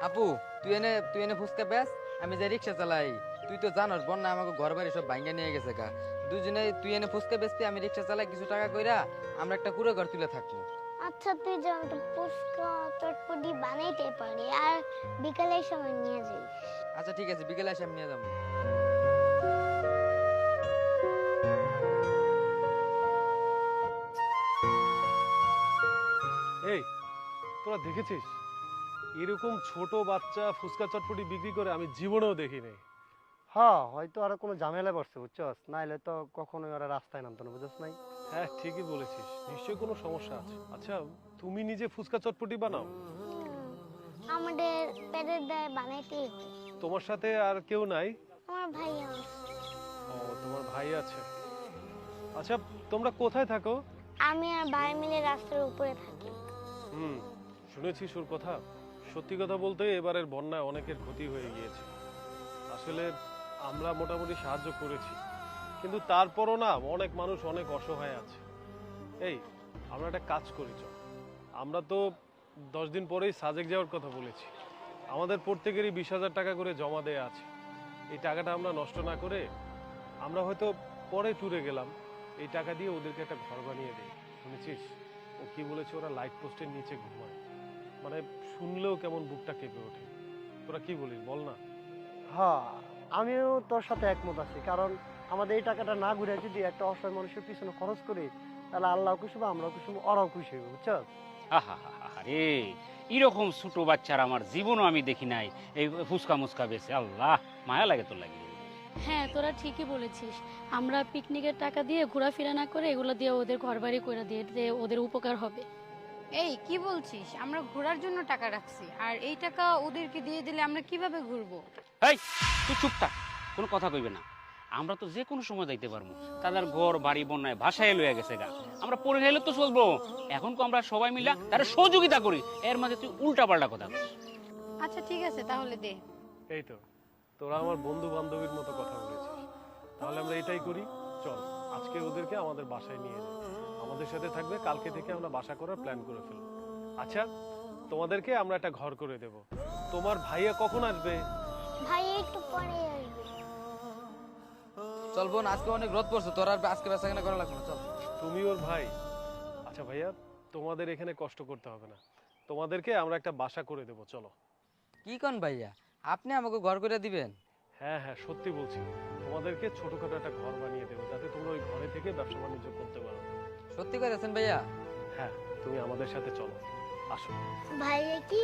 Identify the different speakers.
Speaker 1: আপু তুই এনে ফুচকা বেচ, আমি যে রিক্সা চালাই। তুই তো জানোস বন্যা আমাকে ঘর বাড়ি সব ভাঙ্গা নিয়ে গেছে গা। দুজনে তুই এনে ফুচকা বেচবি, আমি রিক্সা চালাই, কিছু টাকা কইরা আমরা একটা কুড়ে ঘর তুলে থাকবো।
Speaker 2: আচ্ছা তুই যেন তো ফুচকা চটপটি বানাইতে পারি আর বিকালের সময় নিয়ে যাই।
Speaker 1: আচ্ছা ঠিক আছে, বিকেলে এসে আমি নিয়ে যাবো।
Speaker 3: এই, তোরা দেখেছিস এরকম ছোট বাচ্চা ফুচকা চটপটি বিক্রি করে আমি জীবনেও দেখি নাই।
Speaker 4: হ্যাঁ, হয়তো আর কোনো ঝামেলায় পড়ছে বুঝছস, নাইলে তো কখনোই ওরা রাস্তায় নামতো না, বুঝছস নাই?
Speaker 3: হ্যাঁ ঠিকই বলেছিস, নিশ্চয়ই কোনো সমস্যা আছে। আচ্ছা, তুমি নিজে ফুচকা চটপটি বানাও?
Speaker 2: আমাদের পেটের দায় বানাইতেই হয়।
Speaker 3: তোমার সাথে আর কেউ নাই?
Speaker 2: আমার ভাই আছে।
Speaker 3: ও, তোমার ভাই আছে। আচ্ছা, তোমরা কোথায় থাকো?
Speaker 2: আমি আর ভাই মিলে রাস্তার উপরে থাকি।
Speaker 3: হুম, শুনেছিস ওর কথা। সত্যি কথা বলতে এবারের বন্যায় অনেকের ক্ষতি হয়ে গিয়েছে। আসলে আমরা মোটামুটি সাহায্য করেছি, কিন্তু তারপরও না অনেক মানুষ অনেক অসহায় আছে। এই, আমরা একটা কাজ করি, চল। আমরা তো 10 দিন পরেই সাজেক যাওয়ার কথা বলেছি। আমাদের প্রত্যেকেরই 20,000 টাকা করে জমা দেয়া আছে। এই টাকাটা আমরা নষ্ট না করে আমরা হয়তো পরে ট্যুরে গেলাম, এই টাকা দিয়ে ওদেরকে একটা ঘর বানিয়ে দিই। শুনেছিস ও কি বলেছে? ওরা লাইট পোস্টের নিচে ঘুমায়। মানে শুনলেও কেমন বুকটা কেঁপে ওঠে। তোরা কি বলিস বল না?
Speaker 4: হ্যাঁ, আমিও তোর সাথে একমত আছি, কারণ আমাদের এই টাকাটা না ঘুরে যদি একটা অসহায় মানুষের পিছনে খরচ করি, তাহলে আল্লাহ খুশি হবে, আমরাও খুশি হবো, ওরাও খুশি হবে, বুঝছস?
Speaker 5: আরে এরকম ছোট বাচ্চার আমার জীবনও আমি দেখি নাই এই ফুচকা মুচকা বেছে। আল্লাহ, মায়া লাগে তোর লাগে।
Speaker 6: হ্যাঁ, তোরা ঠিকই বলেছিস। আমরা পিকনিকের টাকা দিয়ে ঘোরাফেরা না করে এগুলো দিয়ে ওদের ঘরবাড়ি করে দিয়ে এতে ওদের উপকার হবে।
Speaker 7: এই কি বলছিস? আমরা ঘোরার জন্য টাকা রাখছি, আর এই টাকা ওদেরকে দিয়ে দিলে আমরা কিভাবে ঘুরবো?
Speaker 5: এই তুই চুপ থাক, কোনো কথা কইবে না। আমরা তো যে কোনো সময় যাইতে পারবো। তাদের ঘর বাড়ি বন্যায় ভাসায় লইয়া গেছে গা। আমরা পরে গেলে তো চলবো। এখন তো আমরা সবাই মিলা তারা সহযোগিতা করি, এর মাঝে তুই উল্টা পাল্টা কথা বলিস।
Speaker 7: আচ্ছা ঠিক আছে, তাহলে দে।
Speaker 3: এই তো, তোরা আমার বন্ধু বান্ধবীর মতো কথা বলেছিস। তাহলে আমরা এটাই করি, চল আজকে ওদেরকে আমাদের বাসায় নিয়ে যাই। আমাদের সাথে থাকবে, কালকে থেকে আমরা বাসা করার প্ল্যান করে ফেলবো। আচ্ছা, তোমাদেরকে আমরা একটা ঘর করে দেব। তোমার ভাইয়া কখন আসবে?
Speaker 2: ভাই একটু পরে আসবে।
Speaker 1: চল বোন, আজকে অনেক রোদ পড়ছে, তোর আর আজকে বেচা কেনা করা লাগবে না, চল।
Speaker 3: তুমি ওর ভাই? আচ্ছা ভাইয়া, তোমাদের এখানে কষ্ট করতে হবে না, তোমাদেরকে আমরা একটা বাসা করে দেব, চলো।
Speaker 1: কি কোন ভাইয়া, আপনি আমাকে ঘর করে দিবেন?
Speaker 3: হ্যাঁ হ্যাঁ, সত্যি বলছি, তোমাদেরকে ছোটখাটো একটা ঘর বানিয়ে দেবো, যাতে তোমরা ওই ঘরে থেকে ব্যবসা বাণিজ্য করতে পারো।
Speaker 1: সত্যি করেছেন ভাইয়া?
Speaker 3: হ্যাঁ, তুমি আমাদের সাথে চলো, আসো।
Speaker 2: ভাইয়া কি